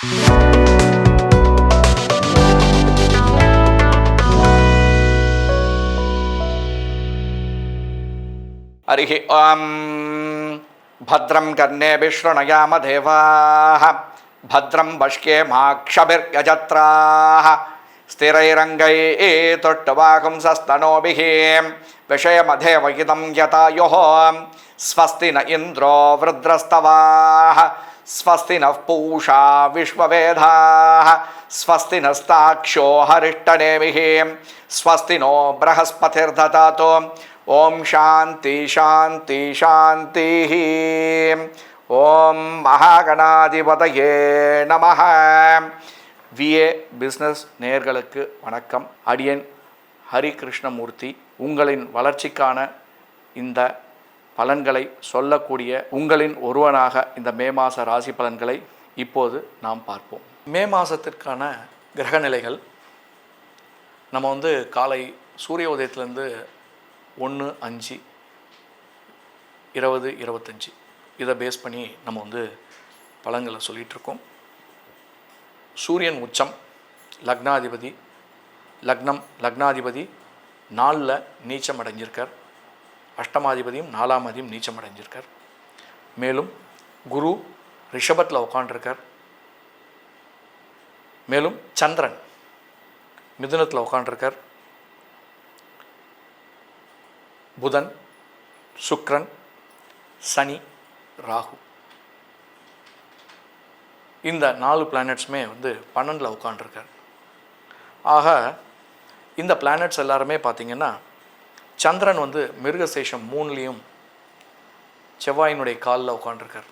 हरिः ॐ भद्रं कर्णेभिः शृणुयाम देवाः भद्रं पश्येमाक्षभिर्यजत्राः स्थिरैरङ्गैस्तुष्टुवागुंसस्तनूभिः विषयमधेवहितं यतायुः स्वस्ति न इन्द्रो वृद्रस्तवाः स्वस्ति नः पूषा विश्ववेदाः स्वस्ति नस्ताक्षो हरिष्ठनेमिः स्वस्ति नो बृहस्पतिर्दधातु ओम शांति शांति शांति ओम महागणाधिपतये நமஹ. விஏ பிஸ்னஸ் நேயர்களுக்கு வணக்கம். அடியன் ஹரி கிருஷ்ணமூர்த்தி. உங்களின் வளர்ச்சிக்கான இந்த பலன்களை சொல்லக்கூடிய உங்களின் ஒருவனாக இந்த மே மாத ராசி பலன்களை இப்போது நாம் பார்ப்போம். மே மாதத்திற்கான கிரகநிலைகள் நம்ம காலை சூரிய உதயத்திலேருந்து 1-5-20-25 இதை பேஸ் பண்ணி நம்ம பலன்களை சொல்லிகிட்ருக்கோம். சூரியன் உச்சம், லக்னாதிபதி 4 நீச்சம் அடைஞ்சிருக்கார். அஷ்டமாதிபதியும் 4ஆம் அதிபதியும் நீச்சம் அடைஞ்சிருக்கார். மேலும் குரு ரிஷபத்தில் உட்காண்டிருக்கார். மேலும் சந்திரன் மிதுனத்தில் உட்காண்டிருக்கார். புதன், சுக்கிரன், சனி, ராகு இந்த 4 பிளானட்ஸுமே 12 உட்காண்டிருக்கார். ஆக இந்த பிளானட்ஸ் எல்லாருமே பார்த்திங்கன்னா சந்திரன் மிருகசேஷம் 3லேயும் செவ்வாயினுடைய காலில் உட்காண்டிருக்கார்.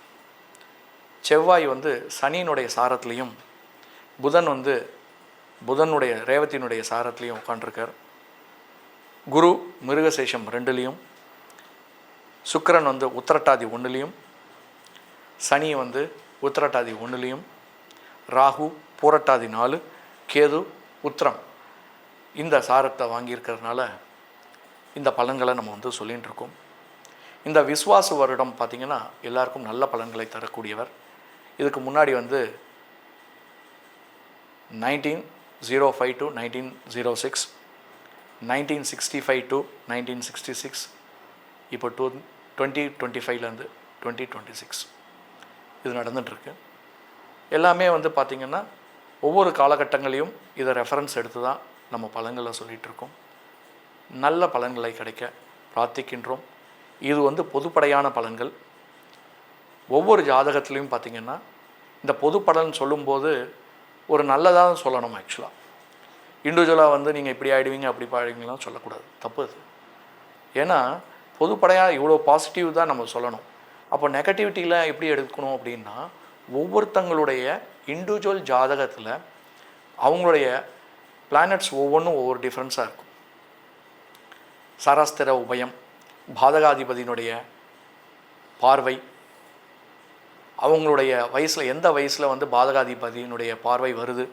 செவ்வாய் சனியினுடைய சாரத்துலேயும் புதன் புதனுடைய ரேவத்தினுடைய சாரத்துலேயும் உட்காண்டிருக்கார். குரு மிருகசேஷம் 2லேயும், சுக்கிரன் உத்திரட்டாதி 1லேயும், சனி உத்திரட்டாதி 1லேயும், ராகு பூரட்டாதி 4, கேது உத்திரம் இந்த சாரத்தை வாங்கியிருக்கிறதுனால இந்த பலன்களை நம்ம சொல்லிகிட்டு இருக்கோம். இந்த விஸ்வாச வருடம் பார்த்திங்கன்னா எல்லாருக்கும் நல்ல பலன்களை தரக்கூடியவர். இதுக்கு முன்னாடி 1905 to 1906, 1965 to 1966, இப்போ 2025 2026 இது நடந்துகிட்ருக்கு. எல்லாமே பார்த்திங்கன்னா ஒவ்வொரு காலகட்டங்களையும் இதை ரெஃபரன்ஸ் எடுத்து தான் நம்ம பலன்களை சொல்லிகிட்ருக்கோம். நல்ல பலன்களை கிடைக்க பிரார்த்திக்கின்றோம். இது பொதுப்படையான பலன்கள். ஒவ்வொரு ஜாதகத்துலேயும் பார்த்திங்கன்னா இந்த பொது பலன் சொல்லும்போது ஒரு நல்லதாக சொல்லணும். ஆக்சுவலாக இண்டிவிஜுவலாக நீங்கள் இப்படி ஆகிடுவீங்க அப்படி ஆகிடுவீங்களாம் சொல்லக்கூடாது, தப்பு அது. ஏன்னா பொதுப்படையாக இவ்வளோ பாசிட்டிவ் தான் நம்ம சொல்லணும். அப்போ நெகட்டிவிட்டியில் எப்படி எடுக்கணும் அப்படின்னா ஒவ்வொருத்தங்களுடைய இண்டிவிஜுவல் ஜாதகத்தில் அவங்களுடைய பிளானட்ஸ் ஒவ்வொன்றும் ஒவ்வொரு டிஃப்ரென்ஸாக இருக்கும். சரஸ்திர உபயம், பாதகாதிபதியினுடைய பார்வை, அவங்களுடைய வயசில் எந்த வயசில் பாதகாதிபதியினுடைய பார்வை வருது,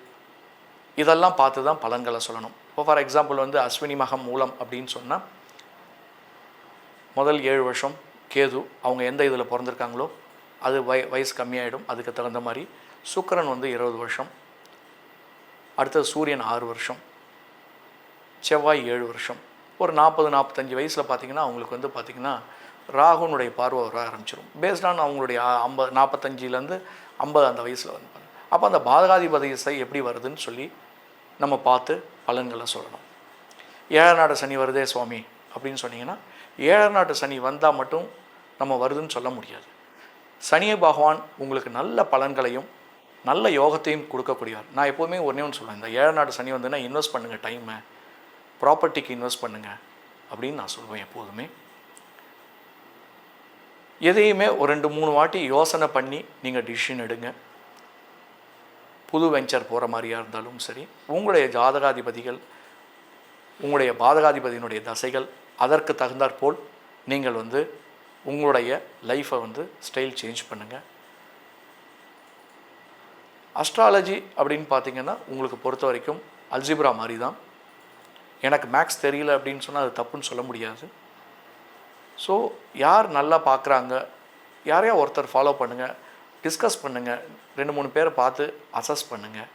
இதெல்லாம் பார்த்து தான் பலன்களை சொல்லணும். இப்போ ஃபார் எக்ஸாம்பிள் அஸ்வினி மகம் மூலம் அப்படின்னு சொன்னால் முதல் 7 வருஷம் கேது அவங்க எந்த இதில் பிறந்திருக்காங்களோ அது வயசு கம்மியாகிடும். அதுக்கு தகுந்த மாதிரி சுக்கிரன் 20 வருஷம், அடுத்தது சூரியன் 6 வருஷம், செவ்வாய் 7 வருஷம். ஒரு 40-45 வயசில் பார்த்திங்கன்னா அவங்களுக்கு பார்த்திங்கன்னா ராகுனுடைய பார்வை வர ஆரம்பிச்சிடும். பேஸ்டான் அவங்களுடைய 45 50 அந்த வயசில் அப்போ அந்த பாதகாதிபதி திசை எப்படி வருதுன்னு சொல்லி நம்ம பார்த்து பலன்களை சொல்லணும். 7ஆம் நாடு சனி வருதே சுவாமி அப்படின்னு சொன்னிங்கன்னா 7ஆம் நாட்டு சனி வந்தால் மட்டும் நம்ம வருதுன்னு சொல்ல முடியாது. சனி பகவான் உங்களுக்கு நல்ல பலன்களையும் நல்ல யோகத்தையும் கொடுக்கக்கூடியவர். நான் எப்போதுமே ஒன்று சொல்லுவேன், இந்த 7ஆம் நாட்டு சனி இன்வெஸ்ட் பண்ணுங்கள், டைமை ப்ராப்பர்ட்டிக்கு இன்வெஸ்ட் பண்ணுங்கள் அப்படின்னு நான் சொல்லுவேன். எப்போதுமே எதையுமே ஒரு 2-3 வாட்டி யோசனை பண்ணி நீங்கள் டிசிஷன் எடுங்க. புது வெஞ்சர் போகிற மாதிரியாக இருந்தாலும் சரி, உங்களுடைய ஜாதகாதிபதிகள் உங்களுடைய பாதகாதிபதியினுடைய தசைகள் அதற்கு தகுந்தாற்போல் நீங்கள் உங்களுடைய லைஃப்பை ஸ்டைல் சேஞ்ச் பண்ணுங்கள். அஸ்ட்ராலஜி அப்படின்னு பார்த்திங்கன்னா உங்களுக்கு பொறுத்த வரைக்கும் அல்ஜிப்ரா மாதிரி தான். எனக்கு மேக்ஸ் தெரியல அப்படின்னு சொன்னால் அது தப்புன்னு சொல்ல முடியாது. ஸோ யார் நல்லா பார்க்குறாங்க, யாரையா ஒருத்தர் ஃபாலோ பண்ணுங்கள். டிஸ்கஸ் பண்ணுங்கள், 2-3 பேரை பார்த்து அசஸ் பண்ணுங்கள்,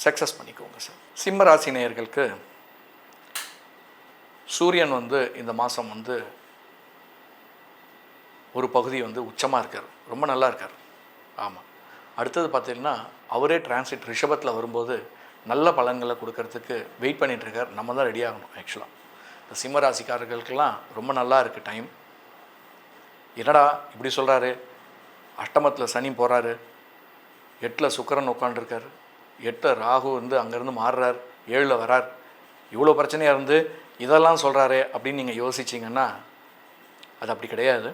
சக்ஸஸ் பண்ணிக்கோங்க சார். சிம்ம ராசி நேயர்களுக்கு சூரியன் வந்து இந்த மாதம் வந்து ஒரு பகுதி வந்து உச்சமாக இருக்கார், ரொம்ப நல்லா இருக்கார். ஆமாம். அடுத்தது பார்த்திங்கன்னா அவரே டிரான்சிட் ரிஷபத்தில் வரும்போது நல்ல பலன்களை கொடுக்கறதுக்கு வெயிட் பண்ணிகிட்ருக்கார். நம்ம தான் ரெடி ஆகணும். ஆக்சுவலாக இந்த சிம்ம ராசிக்காரர்களுக்கெல்லாம் ரொம்ப நல்லா இருக்குது டைம். என்னடா இப்படி சொல்கிறாரு, அஷ்டமத்தில் சனி போகிறாரு, 8ல் சுக்கிரன் உட்காண்டிருக்கார், 8 ராகு வந்து அங்கேருந்து மாறுறார், 7ல் வரார், இவ்வளோ பிரச்சனையாக இருந்து இதெல்லாம் சொல்கிறாரு அப்படின்னு நீங்கள் யோசிச்சிங்கன்னா அது அப்படி கிடையாது.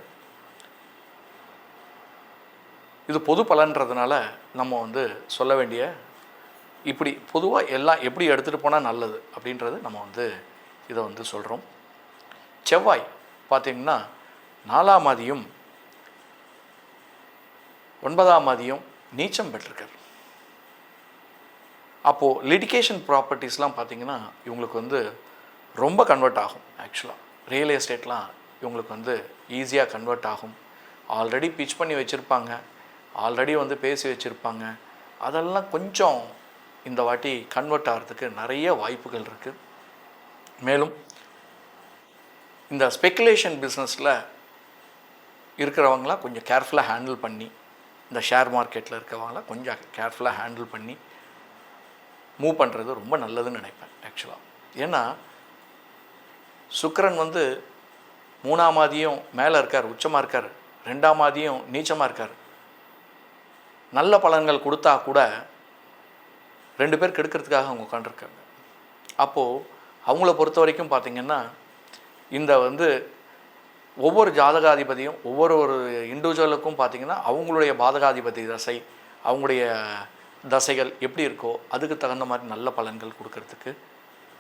இது பொது பலன்றதுனால நம்ம வந்து சொல்ல வேண்டிய, இப்படி பொதுவாக எல்லாம் எப்படி எடுத்துகிட்டு போனால் நல்லது அப்படின்றது நம்ம வந்து இதை வந்து சொல்கிறோம். செவ்வாய் பார்த்திங்கன்னா 4ஆம் அதியும் 9ஆம் அதியும் நீச்சம் பெற்றிருக்கார். அப்போது லிட்டிகேஷன் ப்ராப்பர்ட்டிஸ்லாம் பார்த்திங்கன்னா இவங்களுக்கு வந்து ரொம்ப கன்வெர்ட் ஆகும். ஆக்சுவலாக ரியல் எஸ்டேட்லாம் இவங்களுக்கு வந்து ஈஸியாக கன்வெர்ட் ஆகும். ஆல்ரெடி பிச் பண்ணி வச்சுருப்பாங்க, ஆல்ரெடி வந்து பேசி வச்சுருப்பாங்க, அதெல்லாம் கொஞ்சம் இந்த வாட்டி கன்வெர்ட் ஆகிறதுக்கு நிறைய வாய்ப்புகள் இருக்குது. மேலும் இந்த ஸ்பெக்குலேஷன் பிஸ்னஸில் இருக்கிறவங்களாம் கொஞ்சம் கேர்ஃபுல்லாக ஹேண்டில் பண்ணி, இந்த ஷேர் மார்க்கெட்டில் இருக்கிறவங்களாம் கொஞ்சம் கேர்ஃபுல்லாக ஹேண்டில் பண்ணி மூவ் பண்ணுறது ரொம்ப நல்லதுன்னு நினைப்பேன். ஆக்சுவலாக ஏன்னா சுக்கிரன் வந்து 3ஆம் அதியும் மேலே இருக்கார், உச்சமாக இருக்கார், 2ஆம் அதியும் நீச்சமாக இருக்கார். நல்ல பலன்கள் கொடுத்தா கூட 2 பேர் கெடுக்கிறதுக்காக அவங்க உட்காண்டிருக்காங்க. அப்போது அவங்கள பொறுத்த வரைக்கும் பார்த்திங்கன்னா இந்த வந்து ஒவ்வொரு ஜாதகாதிபதியும் ஒவ்வொரு இண்டிவிஜுவலுக்கும் பார்த்திங்கன்னா அவங்களுடைய பாதகாதிபதி தசை, அவங்களுடைய தசைகள் எப்படி இருக்கோ அதுக்கு தகுந்த மாதிரி நல்ல பலன்கள் கொடுக்கறதுக்கு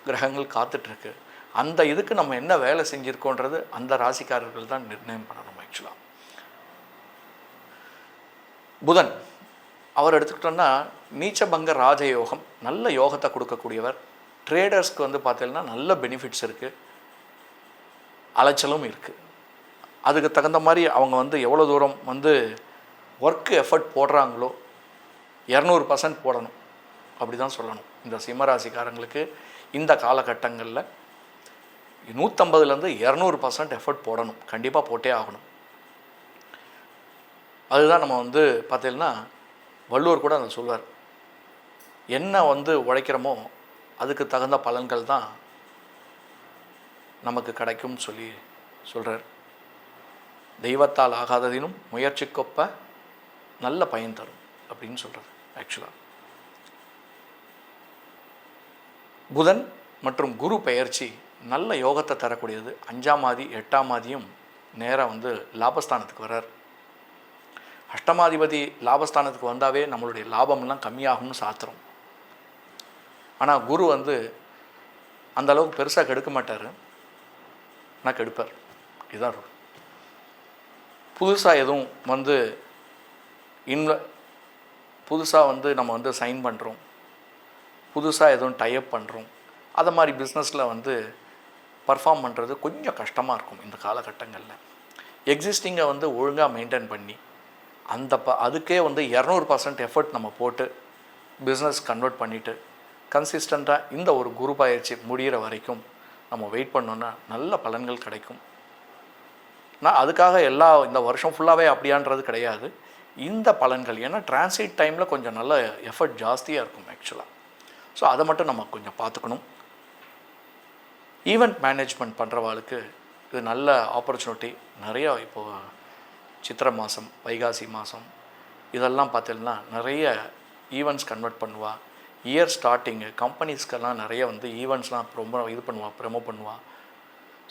கிரகங்கள் காத்துட்ருக்கு. அந்த இதுக்கு நம்ம என்ன வேலை செஞ்சுருக்கோன்றது அந்த ராசிக்காரர்கள் தான் நிர்ணயம் பண்ணணும். ஆக்சுவலாக புதன் அவர் எடுத்துக்கிட்டோன்னா நீச்சபங்க ராஜயோகம், நல்ல யோகத்தை கொடுக்கக்கூடியவர். ட்ரேடர்ஸ்க்கு வந்து பார்த்தீங்கன்னா நல்ல பெனிஃபிட்ஸ் இருக்குது, அலைச்சலும் இருக்குது. அதுக்கு தகுந்த மாதிரி அவங்க வந்து எவ்வளோ தூரம் வந்து ஒர்க்கு எஃபர்ட் போடுறாங்களோ 200% போடணும் அப்படி தான் சொல்லணும். இந்த சிம்மராசிக்காரங்களுக்கு இந்த காலகட்டங்களில் 150லேருந்து 200% எஃபர்ட் போடணும், கண்டிப்பாக போட்டே ஆகணும். அதுதான் நம்ம வந்து பார்த்தீங்கன்னா வள்ளுவர் கூட அதை சொல்வார், என்ன வந்து உழைக்கிறோமோ அதுக்கு தகுந்த பலன்கள் தான் நமக்கு கிடைக்கும்னு சொல்லி சொல்கிறார். தெய்வத்தால் ஆகாததினும் முயற்சிக்கொப்ப நல்ல பயன் தரும் அப்படின்னு சொல்கிறார். ஆக்சுவலாக புதன் மற்றும் குரு பெயர்ச்சி நல்ல யோகத்தை தரக்கூடியது. 5ஆம் ஆதி 8ஆம் ஆதியும் நேராக வந்து லாபஸ்தானத்துக்கு வர்றார். அஷ்டமாதிபதி லாபஸ்தானத்துக்கு வந்தாவே நம்மளுடைய லாபம்லாம் கம்மியாகும்னு சாத்திரம். ஆனால் குரு வந்து அந்த அளவுக்கு பெருசாக கெடுக்க மாட்டார், ஆனால் கெடுப்பார். இதுதான் ரூல். புதுசாக எதுவும் வந்து புதுசாக வந்து நம்ம வந்து சைன் பண்ணுறோம், புதுசாக எதுவும் டைப் பண்ணுறோம், அதை மாதிரி பிஸ்னஸில் வந்து பர்ஃபார்ம் பண்ணுறது கொஞ்சம் கஷ்டமாக இருக்கும் இந்த காலகட்டங்களில். எக்ஸிஸ்டிங்கை வந்து ஒழுங்காக மெயின்டைன் பண்ணி அதுக்கே வந்து 200% எஃபர்ட் நம்ம போட்டு பிஸ்னஸ் கன்வெர்ட் பண்ணிவிட்டு கன்சிஸ்டண்ட்டாக இந்த ஒரு குரு பயிற்சி முடிகிற வரைக்கும் நம்ம வெயிட் பண்ணோன்னா நல்ல பலன்கள் கிடைக்கும். நான் அதுக்காக இந்த வருஷம் ஃபுல்லாகவே அப்படியான்றது கிடையாது. இந்த பலன்கள் ஏன்னா டிரான்சிட் டைமில் கொஞ்சம் நல்ல எஃபர்ட் ஜாஸ்தியாக இருக்கும் ஆக்சுவலாக. ஸோ அதை மட்டும் நம்ம கொஞ்சம் பார்த்துக்கணும். ஈவெண்ட் மேனேஜ்மெண்ட் பண்ணுறவாளுக்கு இது நல்ல ஆப்பர்ச்சுனிட்டி. நிறையா இப்போது சித்திரை மாதம், வைகாசி மாதம் இதெல்லாம் பார்த்தீங்கன்னா நிறைய ஈவெண்ட்ஸ் கன்வெர்ட் பண்ணுவா. இயர் ஸ்டார்டிங்கு கம்பெனிஸ்க்கெல்லாம் நிறைய வந்து ஈவெண்ட்ஸ்லாம் ரொம்ப ப்ரொமோ பண்ணுவா.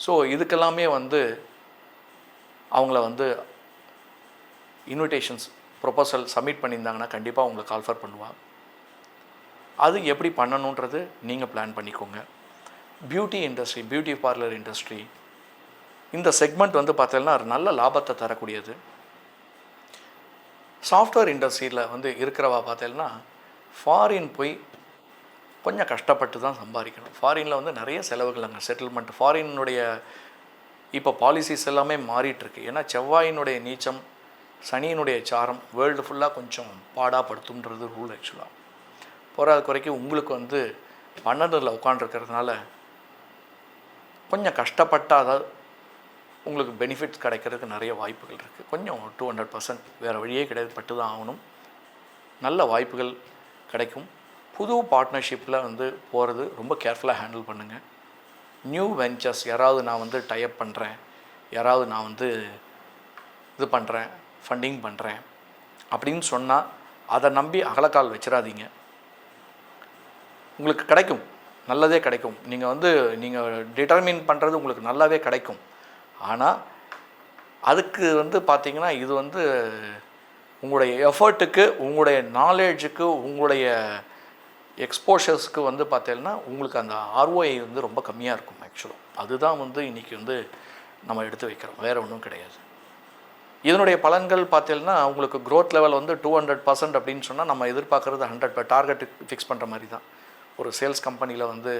ஸோ இதுக்கெல்லாமே வந்து அவங்கள வந்து இன்விடேஷன்ஸ் ப்ரொபோசல் சப்மிட் பண்ணியிருந்தாங்கன்னா கண்டிப்பாக அவங்களை கால்ஃபர் பண்ணுவாள். அது எப்படி பண்ணணுன்றது நீங்கள் பிளான் பண்ணிக்கோங்க. Beauty industry, beauty parlour industry இந்த செக்மெண்ட் வந்து பார்த்தீங்கன்னா நல்ல லாபத்தை தரக்கூடியது. சாஃப்ட்வேர் இண்டஸ்ட்ரியில் வந்து இருக்கிறவா பார்த்தீங்கன்னா ஃபாரின் போய் கொஞ்சம் கஷ்டப்பட்டு தான் சம்பாதிக்கணும். ஃபாரினில் வந்து நிறைய செலவுகள் அங்கே செட்டில்மெண்ட். ஃபாரினுடைய இப்போ பாலிசிஸ் எல்லாமே மாறிட்டுருக்கு. ஏன்னா செவ்வாயினுடைய நீச்சம் சனியினுடைய சாரம் வேர்ல்டு ஃபுல்லாக கொஞ்சம் பாடாப்படுத்தும்ன்றது ரூல் ஆக்சுவலாக. போகாத குறைக்கு உங்களுக்கு வந்து 12ல் உட்காண்டிருக்கிறதுனால கொஞ்சம் கஷ்டப்பட்டால் அதாவது உங்களுக்கு பெனிஃபிட்ஸ் கிடைக்கிறதுக்கு நிறைய வாய்ப்புகள் இருக்குது. கொஞ்சம் 200% வேறு வழியே கிடையாது, பட்டு தான் ஆகணும். நல்ல வாய்ப்புகள் கிடைக்கும். புது பார்ட்னர்ஷிப்பில் வந்து போகிறது ரொம்ப கேர்ஃபுல்லாக ஹேண்டில் பண்ணுங்கள். நியூ வெஞ்சர்ஸ் யாராவது நான் வந்து டைப் பண்ணுறேன், யாராவது நான் வந்து இது பண்ணுறேன், ஃபண்டிங் பண்ணுறேன் அப்படின்னு சொன்னால் அதை நம்பி அகலக்கால் வச்சிடாதீங்க. உங்களுக்கு கிடைக்கும், நல்லதே கிடைக்கும். நீங்கள் வந்து நீங்கள் டிட்டர்மின் பண்ணுறது உங்களுக்கு நல்லாவே கிடைக்கும். ஆனால் அதுக்கு வந்து பார்த்திங்கன்னா இது வந்து உங்களுடைய எஃபர்ட்டுக்கு, உங்களுடைய நாலேஜுக்கு, உங்களுடைய எக்ஸ்போஷர்ஸ்க்கு வந்து பார்த்தீங்கன்னா உங்களுக்கு அந்த ROI வந்து ரொம்ப கம்மியாக இருக்கும் ஆக்சுவலாக. அதுதான் வந்து இன்றைக்கி வந்து நம்ம எடுத்து வைக்கிறோம், வேறு ஒன்றும் கிடையாது. இதனுடைய பலன்கள் பார்த்தீங்கன்னா உங்களுக்கு க்ரோத் லெவல் வந்து 200% அப்படின்னு சொன்னால் நம்ம எதிர்பார்க்குறது 100 டார்கெட் ஃபிக்ஸ் பண்ணுற மாதிரி தான். ஒரு சேல்ஸ் கம்பெனியில் வந்து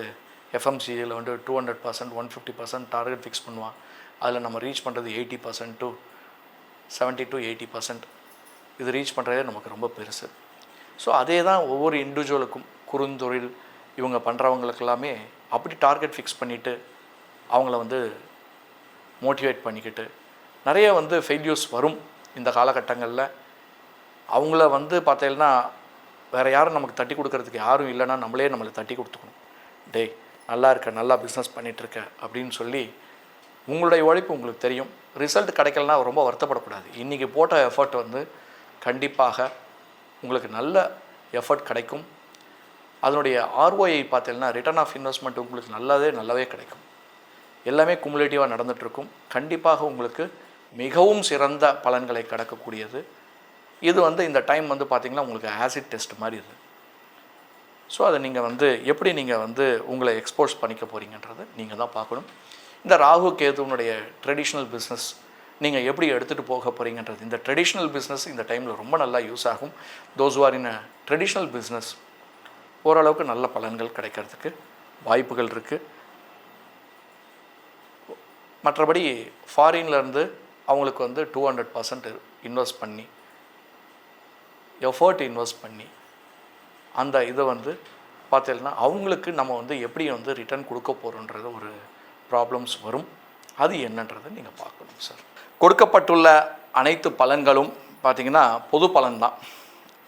FMCGயில் வந்து 200% 150% டார்கெட் ஃபிக்ஸ் பண்ணுவான். அதில் நம்ம ரீச் பண்ணுறது 80% to 70 to 80%. இது ரீச் பண்ணுறதே நமக்கு ரொம்ப பெருசு. ஸோ அதே தான் ஒவ்வொரு இண்டிவிஜுவலுக்கும், குறுந்தொழில் இவங்க பண்ணுறவங்களுக்கு எல்லாமே அப்படி டார்கெட் ஃபிக்ஸ் பண்ணிவிட்டு அவங்கள வந்து மோட்டிவேட் பண்ணிக்கிட்டு நிறைய வந்து ஃபெயில்யூர்ஸ் வரும் இந்த காலகட்டங்களில். அவங்கள வந்து பார்த்தீங்கன்னா வேறு யாரும் நமக்கு தட்டி கொடுக்கறதுக்கு யாரும் இல்லைன்னா நம்மளை தட்டி கொடுத்துக்கணும். டேய் நல்லா இருக்க, நல்லா பிஸ்னஸ் பண்ணிகிட்ருக்க அப்படின்னு சொல்லி உங்களுடைய உழைப்பு உங்களுக்கு தெரியும். ரிசல்ட் கிடைக்கலனா ரொம்ப வருத்தப்படக்கூடாது. இன்றைக்கி போட்ட எஃபர்ட் வந்து கண்டிப்பாக உங்களுக்கு நல்ல எஃபர்ட் கிடைக்கும். அதனுடைய ROI பார்த்தீங்கன்னா ரிட்டர்ன் ஆஃப் இன்வெஸ்ட்மெண்ட் உங்களுக்கு நல்லாவே கிடைக்கும். எல்லாமே குமுலேட்டிவாக நடந்துகிட்ருக்கும். கண்டிப்பாக உங்களுக்கு மிகவும் சிறந்த பலன்களை கடக்கக்கூடியது. இது வந்து இந்த டைம் வந்து பார்த்திங்கன்னா உங்களுக்கு ஆசிட் டெஸ்ட் மாதிரி இது. ஸோ அதை நீங்கள் வந்து எப்படி நீங்கள் வந்து உங்களை எக்ஸ்போஸ் பண்ணிக்க போகிறீங்கன்றது நீங்கள் தான் பார்க்கணும். இந்த ராகு கேதுனுடைய ட்ரெடிஷ்னல் பிஸ்னஸ் நீங்கள் எப்படி எடுத்துகிட்டு போக போகிறீங்கன்றது, இந்த ட்ரெடிஷ்னல் பிஸ்னஸ் இந்த டைமில் ரொம்ப நல்லா யூஸ் ஆகும். Those are in traditional business ஓரளவுக்கு நல்ல பலன்கள் கிடைக்கிறதுக்கு வாய்ப்புகள் இருக்குது. மற்றபடி ஃபாரின்லேருந்து அவங்களுக்கு வந்து 200% இன்வெஸ்ட் பண்ணி, எஃபர்ட் இன்வெஸ்ட் பண்ணி அந்த இதை வந்து பார்த்தீங்கன்னா அவங்களுக்கு நம்ம வந்து எப்படி வந்து ரிட்டர்ன் கொடுக்க போகிறோன்றது ஒரு ப்ராப்ளம்ஸ் வரும். அது என்னன்றதை நீங்கள் பார்க்கணும் சார். கொடுக்கப்பட்டுள்ள அனைத்து பலன்களும் பார்த்திங்கன்னா பொது பலன்தான்.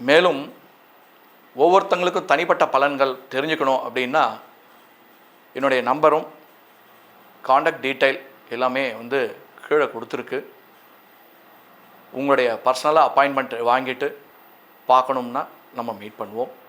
மேலும் ஒவ்வொருத்தங்களுக்கும் தனிப்பட்ட பலன்கள் தெரிஞ்சுக்கணும் அப்படின்னா என்னுடைய நம்பரும் காண்டாக்ட் டீட்டெயில் எல்லாமே வந்து கீழே கொடுத்துருக்கு. உங்களுடைய பர்சனலாக அப்பாயின்மெண்ட் வாங்கிட்டு பார்க்கணும்னா நம்ம மீட் பண்ணுவோம்.